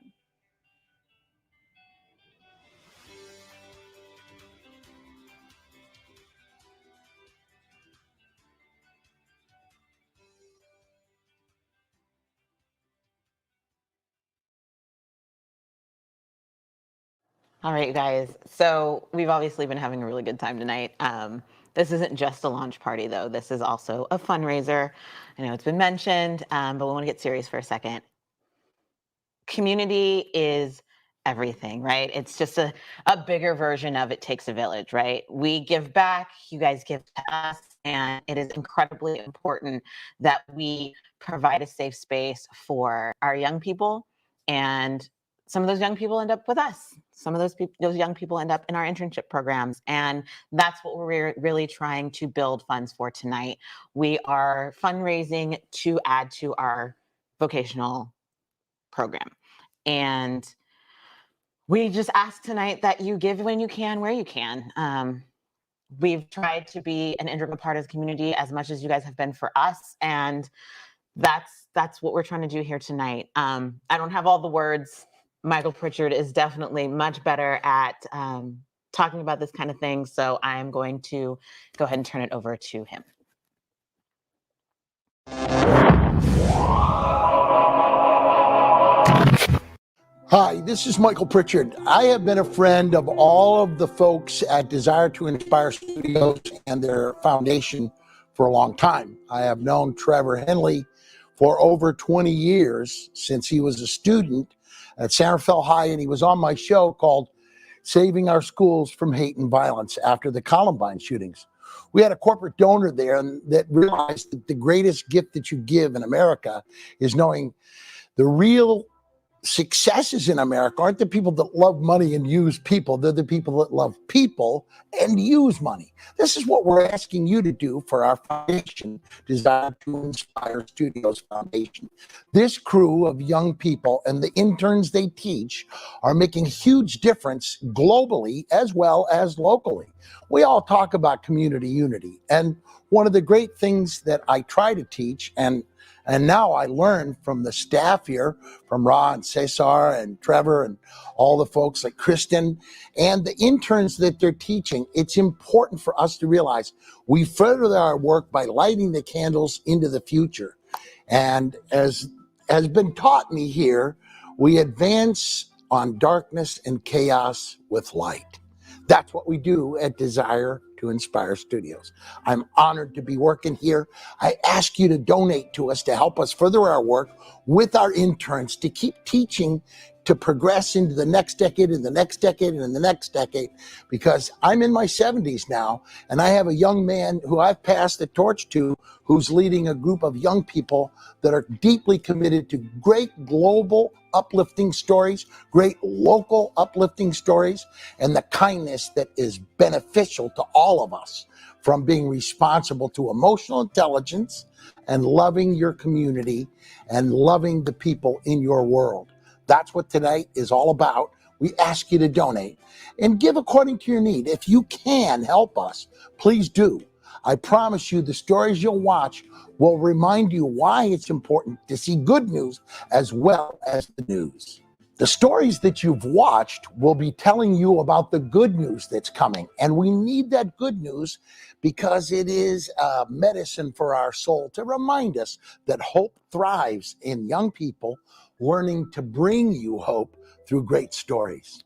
All right, you guys. So we've obviously been having a really good time tonight. This isn't just a launch party, though. This is also a fundraiser. I know it's been mentioned, but we want to get serious for a second. Community is everything, right? It's just a bigger version of It Takes a Village, right? We give back, you guys give to us, and it is incredibly important that we provide a safe space for our young people. And some of those young people end up with us. Some of those young people end up in our internship programs. And that's what we're really trying to build funds for tonight. We are fundraising to add to our vocational program. And we just ask tonight that you give when you can, where you can. We've tried to be an integral part of the community as much as you guys have been for us. And that's what we're trying to do here tonight. I don't have all the words. Michael Pritchard is definitely much better at talking about this kind of thing. So I am going to go ahead and turn it over to him. Hi, this is Michael Pritchard. I have been a friend of all of the folks at Desire to Inspire Studios and their foundation for a long time. I have known Trevor Henley for over 20 years, since he was a student at Santa Fe High, and he was on my show called Saving Our Schools from Hate and Violence after the Columbine shootings. We had a corporate donor there that realized that the greatest gift that you give in America is knowing the real successes in America aren't the people that love money and use people. They're the people that love people and use money. This is what we're asking you to do for our foundation, Desire to Inspire Studios Foundation. This crew of young people and the interns they teach are making a huge difference globally as well as locally. We all talk about community unity. And one of the great things that I try to teach, and now I learn from the staff here, from Ra and Cesar and Trevor and all the folks like Kristen and the interns that they're teaching, it's important for us to realize we further our work by lighting the candles into the future. And as has been taught me here, we advance on darkness and chaos with light. That's what we do at Desire to Inspire Studios. I'm honored to be working here. I ask you to donate to us to help us further our work with our interns to keep teaching, to progress into the next decade and the next decade and the next decade, because I'm in my 70s now, and I have a young man who I've passed the torch to, who's leading a group of young people that are deeply committed to great global uplifting stories, great local uplifting stories, and the kindness that is beneficial to all of us, from being responsible to emotional intelligence and loving your community and loving the people in your world. That's what tonight is all about. We ask you to donate and give according to your need. If you can help us, please do. I promise you the stories you'll watch will remind you why it's important to see good news as well as the news. The stories that you've watched will be telling you about the good news that's coming. And we need that good news because it is medicine for our soul to remind us that hope thrives in young people learning to bring you hope through great stories.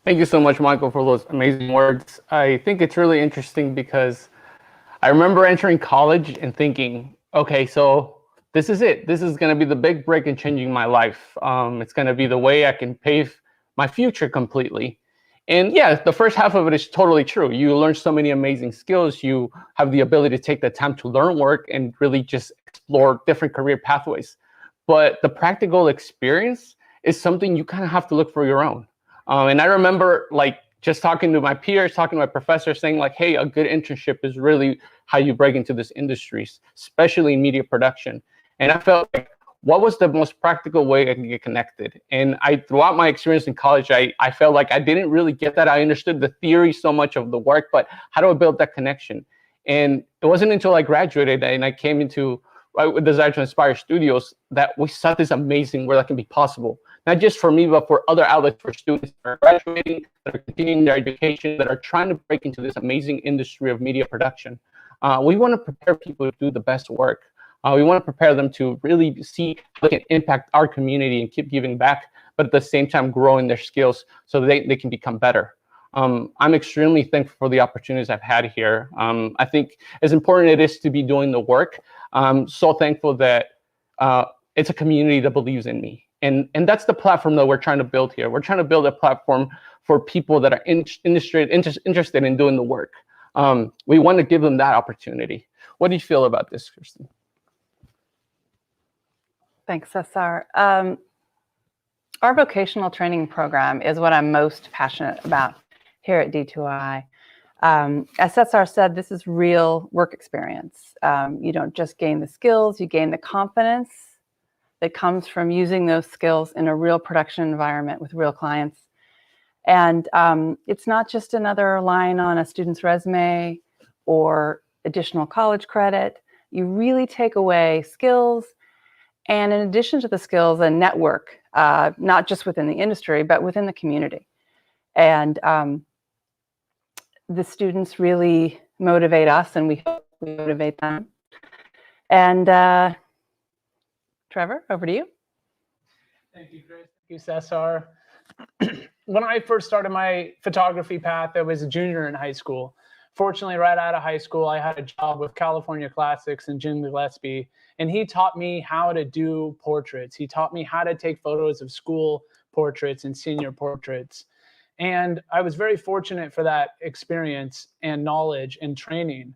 Thank you so much, Michael, for those amazing words. I think it's really interesting because I remember entering college and thinking, okay, so this is it. This is going to be the big break in changing my life. It's going to be the way I can pave my future completely. And yeah, the first half of it is totally true. You learn so many amazing skills. You have the ability to take the time to learn work and really just explore different career pathways. But the practical experience is something you kind of have to look for your own. And I remember just talking to my peers, talking to my professors, saying like, hey, a good internship is really how you break into this industry, especially in media production. And I felt like what was the most practical way I can get connected? And throughout my experience in college, I felt like I didn't really get that. I understood the theory so much of the work, but how do I build that connection? And it wasn't until I graduated and I came into with Desire to Inspire Studios that we saw this amazing where that can be possible. Not just for me, but for other outlets, for students that are graduating, that are continuing their education, that are trying to break into this amazing industry of media production. We want to prepare people to do the best work. We want to prepare them to really see how they can impact our community and keep giving back, but at the same time growing their skills so they can become better. I'm extremely thankful for the opportunities I've had here. I think as important it is to be doing the work, I'm so thankful that it's a community that believes in me. And that's the platform that we're trying to build here. We're trying to build a platform for people that are interested in doing the work. We want to give them that opportunity. What do you feel about this, Kristen? Thanks, Cesar. Our vocational training program is what I'm most passionate about here at D2I. As Cesar said, this is real work experience. You don't just gain the skills, you gain the confidence that comes from using those skills in a real production environment with real clients. And it's not just another line on a student's resume or additional college credit. You really take away skills, and in addition to the skills, a network, not just within the industry, but within the community. And the students really motivate us, and we hope we motivate them. And Trevor, over to you. Thank you, Chris. Thank you, Cesar. When I first started my photography path, I was a junior in high school. Fortunately, right out of high school, I had a job with California Classics and Jim Gillespie, and he taught me how to do portraits. He taught me how to take photos of school portraits and senior portraits. And I was very fortunate for that experience and knowledge and training.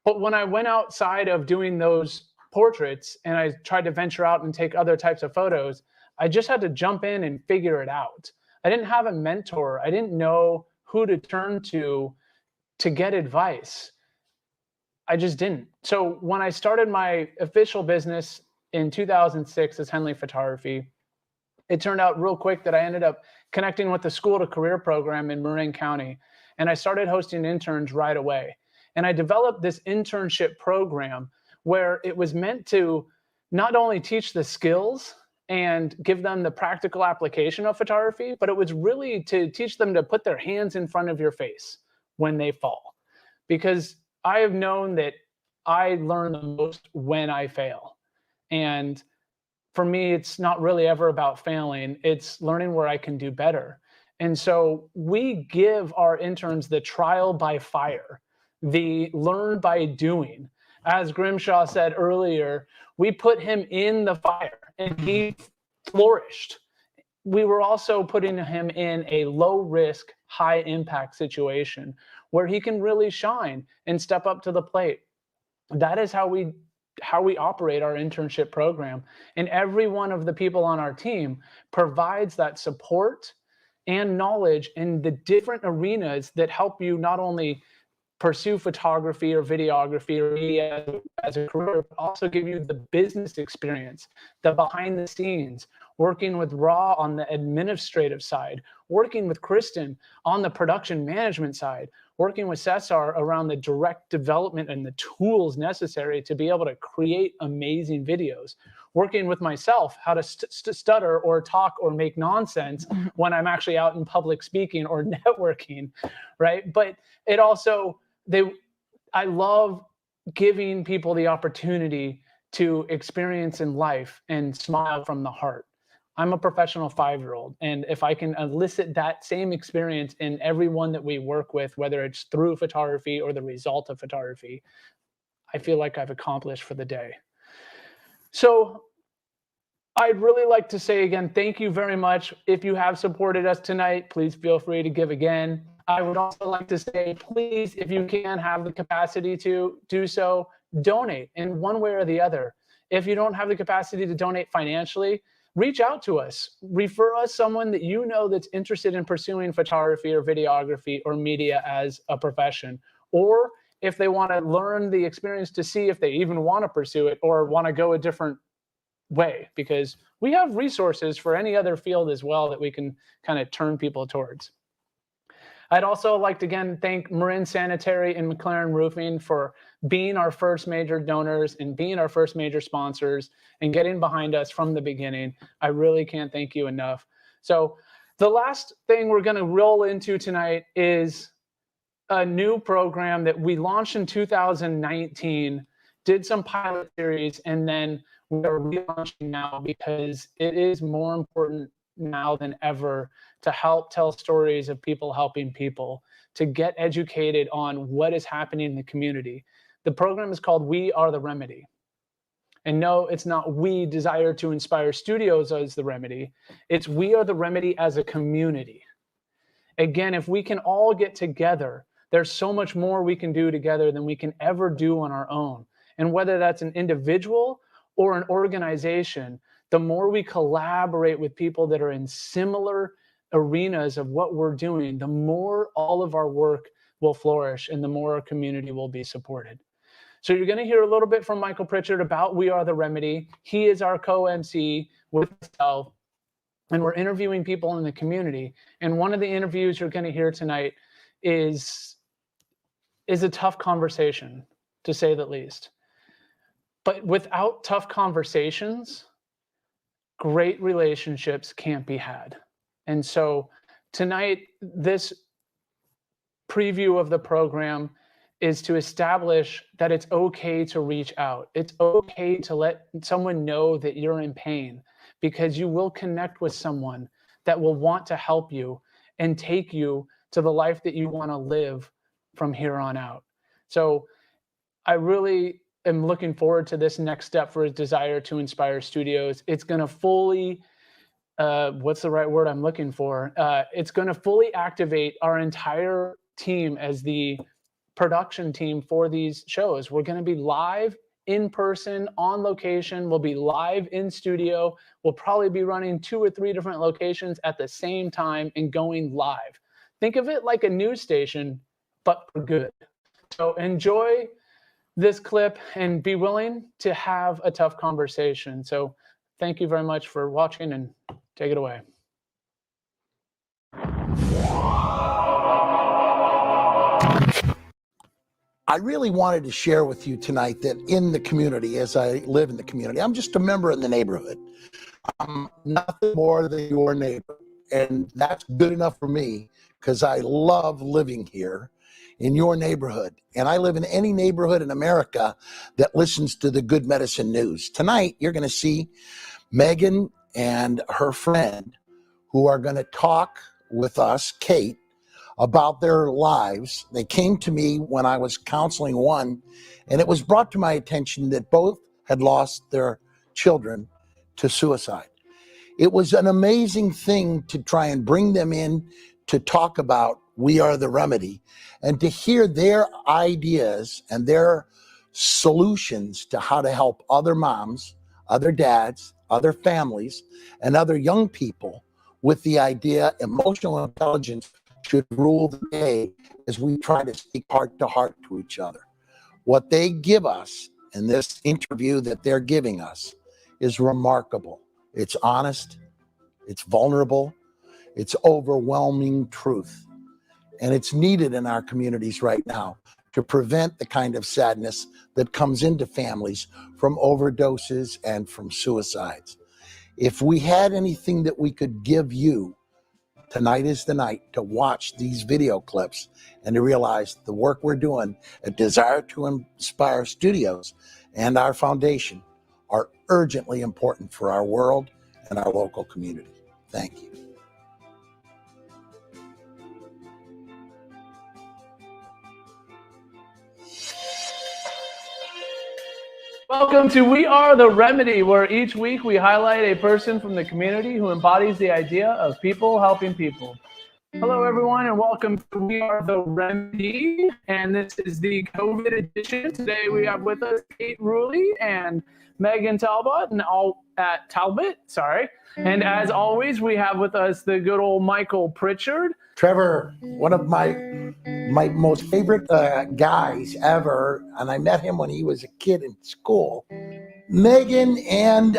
But when I went outside of doing those portraits and I tried to venture out and take other types of photos, I just had to jump in and figure it out. I didn't have a mentor. I didn't know who to turn to get advice. I just didn't. So when I started my official business in 2006 as Henley Photography, it turned out real quick that I ended up connecting with the School to Career program in Marin County. And I started hosting interns right away. And I developed this internship program where it was meant to not only teach the skills and give them the practical application of photography, but it was really to teach them to put their hands in front of your face when they fall. Because I have known that I learn the most when I fail. And for me, it's not really ever about failing. It's learning where I can do better. And so we give our interns the trial by fire, the learn by doing. As Grimshaw said earlier, we put him in the fire and he flourished. We were also putting him in a low risk, high impact situation where he can really shine and step up to the plate. That is how we operate our internship program. And every one of the people on our team provides that support and knowledge in the different arenas that help you not only pursue photography or videography or media as a career, but also give you the business experience, the behind the scenes, working with Ra on the administrative side, working with Kristen on the production management side, working with Cesar around the direct development and the tools necessary to be able to create amazing videos, working with myself how to stutter or talk or make nonsense when I'm actually out in public speaking or networking, right? But it also, I love giving people the opportunity to experience in life and smile from the heart. I'm a professional 5-year-old, and if I can elicit that same experience in everyone that we work with, whether it's through photography or the result of photography, I feel like I've accomplished for the day. So I'd really like to say again, thank you very much. If you have supported us tonight, please feel free to give again. I would also like to say, please, if you can have the capacity to do so, donate in one way or the other. If you don't have the capacity to donate financially, reach out to us. Refer us someone that you know that's interested in pursuing photography or videography or media as a profession. Or if they want to learn the experience to see if they even want to pursue it or want to go a different way, because we have resources for any other field as well that we can kind of turn people towards. I'd also like to again thank Marin Sanitary and McLaren Roofing for being our first major donors and being our first major sponsors and getting behind us from the beginning. I really can't thank you enough. So the last thing we're going to roll into tonight is a new program that we launched in 2019, did some pilot series, and then we are relaunching now because it is more important now than ever to help tell stories of people helping people, to get educated on what is happening in the community. The program is called We Are the Remedy. And no, it's not We Desire to Inspire Studios as the remedy. It's We Are the Remedy as a community. Again, if we can all get together, there's so much more we can do together than we can ever do on our own. And whether that's an individual or an organization, the more we collaborate with people that are in similar arenas of what we're doing, the more all of our work will flourish and the more our community will be supported. So you're going to hear a little bit from Michael Pritchard about We Are the Remedy. He is our co-MC with myself, and we're interviewing people in the community. And one of the interviews you're going to hear tonight is a tough conversation, to say the least. But without tough conversations, great relationships can't be had. And so tonight, this preview of the program is to establish that it's okay to reach out. It's okay to let someone know that you're in pain, because you will connect with someone that will want to help you and take you to the life that you want to live from here on out. So I really am looking forward to this next step for Desire to Inspire Studios. It's going to fully, what's the right word I'm looking for? It's going to fully activate our entire team as the production team for these shows. We're going to be live in person, on location. We'll be live in studio. We'll probably be running 2 or 3 different locations at the same time and going live. Think of it like a news station, but for good. So enjoy this clip and be willing to have a tough conversation. So thank you very much for watching, and take it away. I really wanted to share with you tonight that in the community, as I live in the community, I'm just a member in the neighborhood. I'm nothing more than your neighbor. And that's good enough for me, because I love living here in your neighborhood. And I live in any neighborhood in America that listens to the Good Medicine News. Tonight, you're going to see Megan and her friend who are going to talk with us, Kate, about their lives. They came to me when I was counseling one, and it was brought to my attention that both had lost their children to suicide. It was an amazing thing to try and bring them in to talk about We Are the Remedy, and to hear their ideas and their solutions to how to help other moms, other dads, other families, and other young people with the idea emotional intelligence should rule the day as we try to speak heart to heart to each other. What they give us in this interview that they're giving us is remarkable. It's honest, it's vulnerable, it's overwhelming truth. And it's needed in our communities right now to prevent the kind of sadness that comes into families from overdoses and from suicides. If we had anything that we could give you, tonight is the night to watch these video clips and to realize the work we're doing at Desire to Inspire Studios and our foundation are urgently important for our world and our local community. Thank you. Welcome to We Are the Remedy, where each week we highlight a person from the community who embodies the idea of people helping people. Hello, everyone, and welcome to We Are the Remedy, and this is the COVID edition. Today we have with us Kate Ruley and Megan Talbot, and as always, we have with us the good old Michael Pritchard. Trevor, one of my most favorite guys ever, and I met him when he was a kid in school. Megan and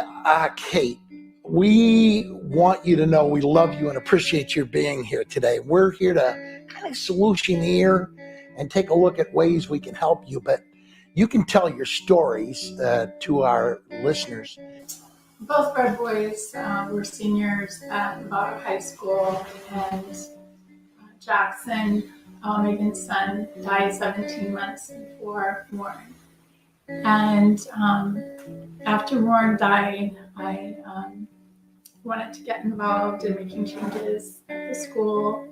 Kate, we want you to know we love you and appreciate your being here today. We're here to kind of solutioneer and take a look at ways we can help you, but you can tell your stories to our listeners. Both of our boys were seniors at Nevada High School, and Jackson, Megan's son, died 17 months before Warren. And after Warren died, I wanted to get involved in making changes at the school.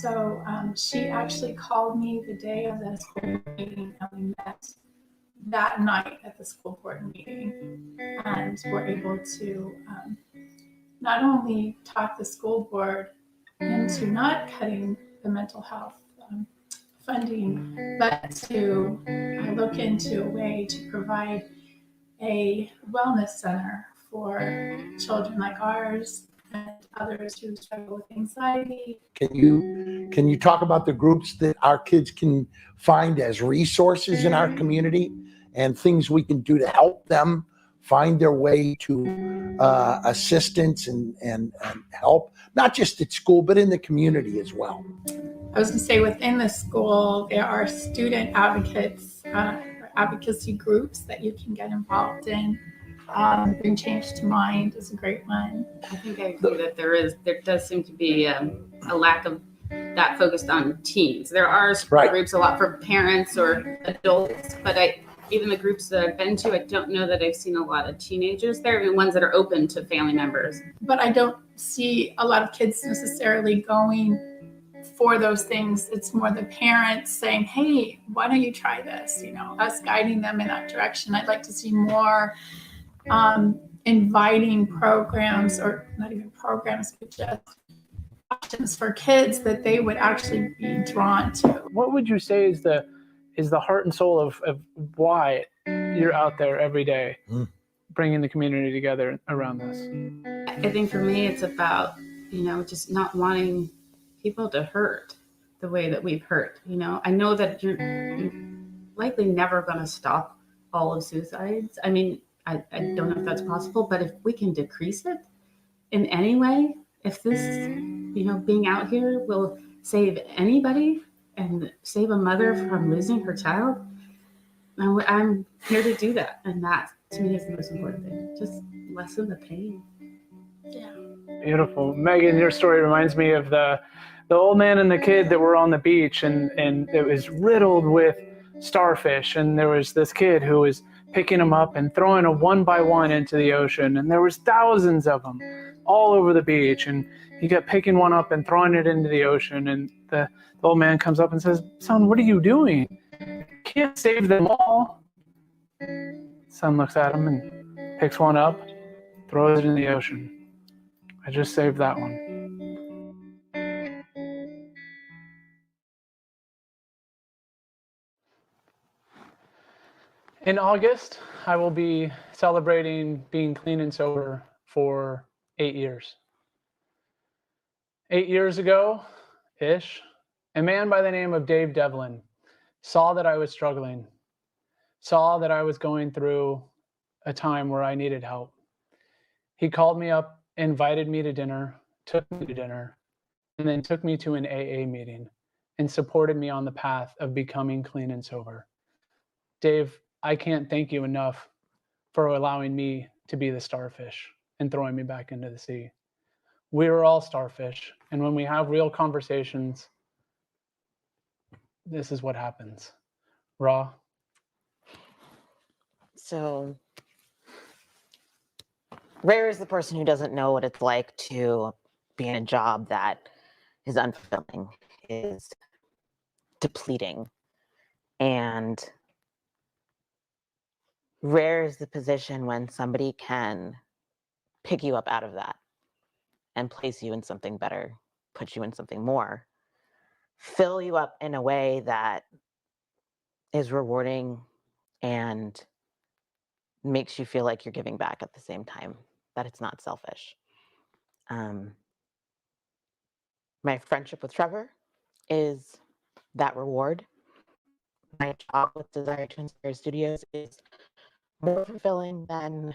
So she actually called me the day of the school meeting, and we met that night at the school board meeting, and were able to not only talk the school board into not cutting the mental health funding, but to look into a way to provide a wellness center for children like ours and others who struggle with anxiety. Can you talk about the groups that our kids can find as resources in our community and things we can do to help them find their way to assistance and help, not just at school, but in the community as well? I was going to say, within the school, there are student advocates, advocacy groups that you can get involved in. Bring Change to Mind is a great one. I think I agree that there does seem to be a lack of that focused on teens. There are support groups a lot for parents or adults, but even the groups that I've been to, I don't know that I've seen a lot of teenagers there, even ones that are open to family members. But I don't see a lot of kids necessarily going for those things. It's more the parents saying, hey, why don't you try this? Us guiding them in that direction. I'd like to see more inviting programs, or not even programs, but just options for kids that they would actually be drawn to. What would you say is the heart and soul of why you're out there every day bringing the community together around this? I think for me, it's about, just not wanting people to hurt the way that we've hurt. I know that you're likely never going to stop all of suicides. I mean, I don't know if that's possible, but if we can decrease it in any way, if this, being out here will save anybody and save a mother from losing her child, I'm here to do that. And that, to me, is the most important thing. Just lessen the pain. Yeah. Beautiful. Megan, your story reminds me of the old man and the kid that were on the beach, and it was riddled with starfish. And there was this kid who was picking them up and throwing them one by one into the ocean. And there was thousands of them all over the beach. And he kept picking one up and throwing it into the ocean. And the old man comes up and says, son, what are you doing? You can't save them all. Son looks at him and picks one up, throws it in the ocean. I just saved that one. In August, I will be celebrating being clean and sober for 8 years. 8 years ago-ish, a man by the name of Dave Devlin saw that I was struggling, saw that I was going through a time where I needed help. He called me up, invited me to dinner, took me to dinner, and then took me to an AA meeting and supported me on the path of becoming clean and sober. Dave, I can't thank you enough for allowing me to be the starfish and throwing me back into the sea. We are all starfish, and when we have real conversations, this is what happens. Raw. So rare is the person who doesn't know what it's like to be in a job that is unfulfilling, is depleting, and rare is the position when somebody can pick you up out of that and place you in something better, put you in something more, fill you up in a way that is rewarding and makes you feel like you're giving back at the same time, that it's not selfish. My friendship with Trevor is that reward. My job with Desire to Inspire Studios is more fulfilling than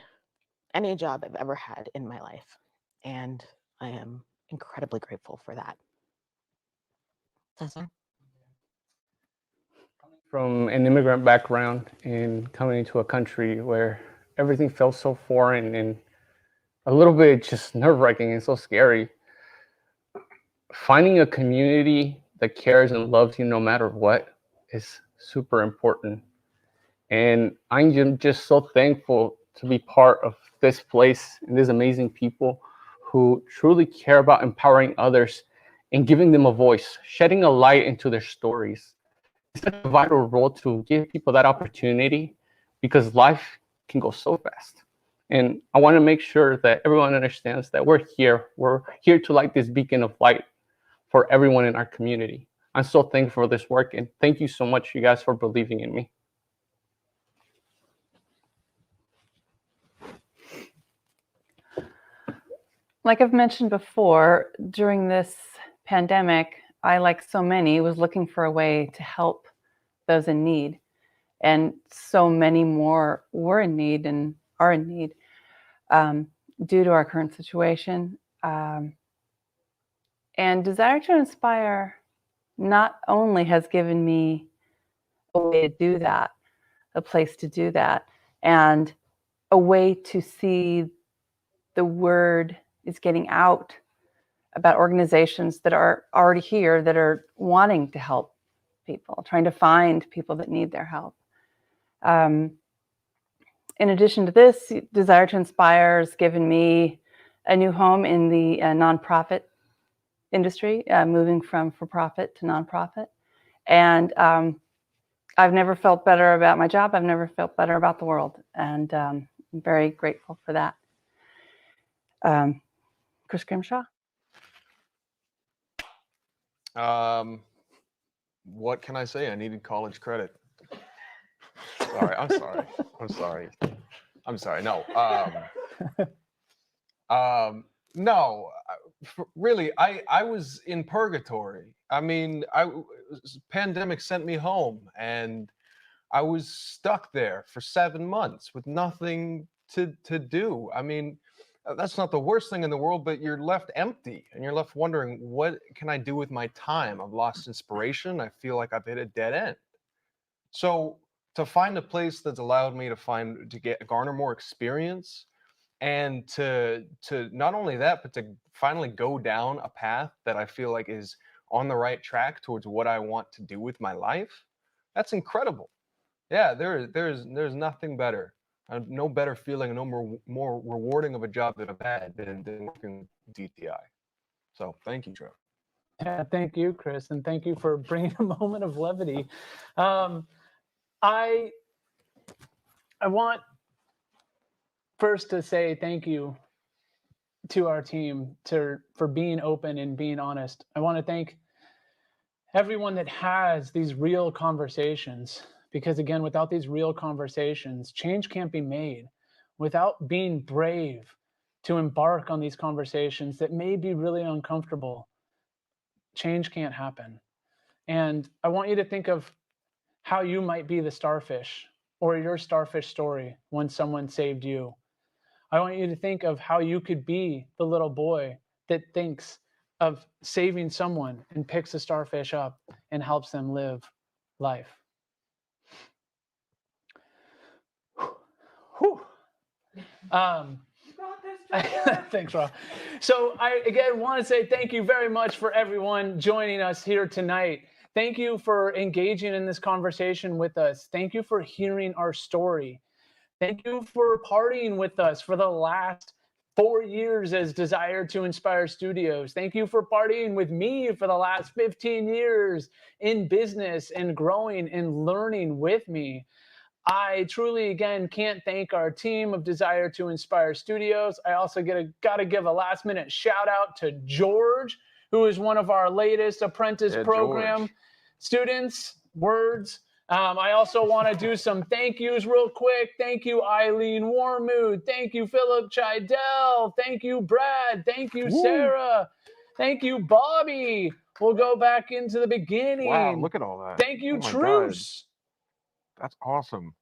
any job I've ever had in my life. And I am incredibly grateful for that. Cesar? From an immigrant background and coming into a country where everything felt so foreign and a little bit just nerve-wracking and so scary, finding a community that cares and loves you no matter what is super important. And I'm just so thankful to be part of this place and these amazing people who truly care about empowering others and giving them a voice, shedding a light into their stories. It's such a vital role to give people that opportunity because life can go so fast. And I want to make sure that everyone understands that we're here. We're here to light this beacon of light for everyone in our community. I'm so thankful for this work, and thank you so much, you guys, for believing in me. Like I've mentioned before, during this pandemic, I, like so many, was looking for a way to help those in need. And so many more were in need and are in need due to our current situation. And Desire to Inspire not only has given me a way to do that, a place to do that, and a way to see the word is getting out about organizations that are already here that are wanting to help people, trying to find people that need their help. In addition to this, Desire to Inspire has given me a new home in the nonprofit industry, moving from for-profit to nonprofit. And I've never felt better about my job. I've never felt better about the world. And I'm very grateful for that. Chris Grimshaw? What can I say? I needed college credit. Sorry, I'm sorry. I'm sorry. I'm sorry. No. No. Really, I was in purgatory. I mean, pandemic sent me home, and I was stuck there for 7 months with nothing to do. I mean, that's not the worst thing in the world, but you're left empty and you're left wondering, what can I do with my time? I've lost inspiration. I feel like I've hit a dead end. So to find a place that's allowed me to garner more experience, and to not only that, but to finally go down a path that I feel like is on the right track towards what I want to do with my life, that's incredible. Yeah, there's nothing better. No better feeling, no more rewarding of a job that I've had than working with DTI. So thank you, Trevor. Yeah, thank you, Chris, and thank you for bringing a moment of levity. I want first to say thank you to our team for being open and being honest. I want to thank everyone that has these real conversations, because again, without these real conversations, change can't be made. Without being brave to embark on these conversations that may be really uncomfortable, change can't happen. And I want you to think of how you might be the starfish or your starfish story when someone saved you. I want you to think of how you could be the little boy that thinks of saving someone and picks a starfish up and helps them live life. Whew. Thanks, Rob. So I, again, want to say thank you very much for everyone joining us here tonight. Thank you for engaging in this conversation with us. Thank you for hearing our story. Thank you for partying with us for the last 4 years as Desire to Inspire Studios. Thank you for partying with me for the last 15 years in business and growing and learning with me. I truly, again, can't thank our team of Desire to Inspire Studios. I also got to give a last minute shout out to George, who is one of our latest apprentice program students. Words. I also want to do some thank yous real quick. Thank you, Eileen Warmood. Thank you, Philip Chidell. Thank you, Brad. Thank you, Sarah. Thank you, Bobby. We'll go back into the beginning. Wow, look at all that. Thank you, Oh my God. Truce. That's awesome.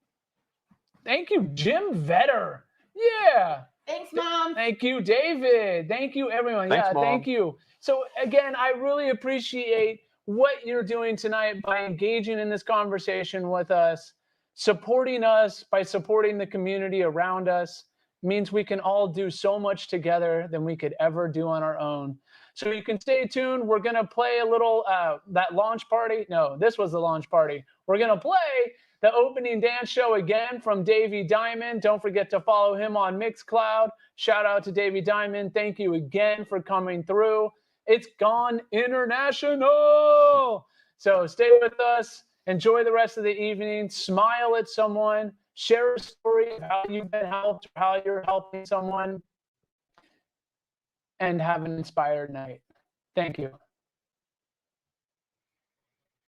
Thank you, Jim Vetter. Yeah. Thanks, Mom. Thank you, David. Thank you, everyone. Thanks, yeah, Mom. thank you. So again, I really appreciate what you're doing tonight by engaging in this conversation with us, supporting us by supporting the community around us. Means we can all do so much together than we could ever do on our own. So you can stay tuned. We're going to play a little, that launch party. No, this was the launch party. We're going to play the opening dance show again from Davey Diamond. Don't forget to follow him on Mixcloud. Shout out to Davey Diamond. Thank you again for coming through. It's gone international. So stay with us. Enjoy the rest of the evening. Smile at someone. Share a story of how you've been helped, or how you're helping someone. And have an inspired night. Thank you.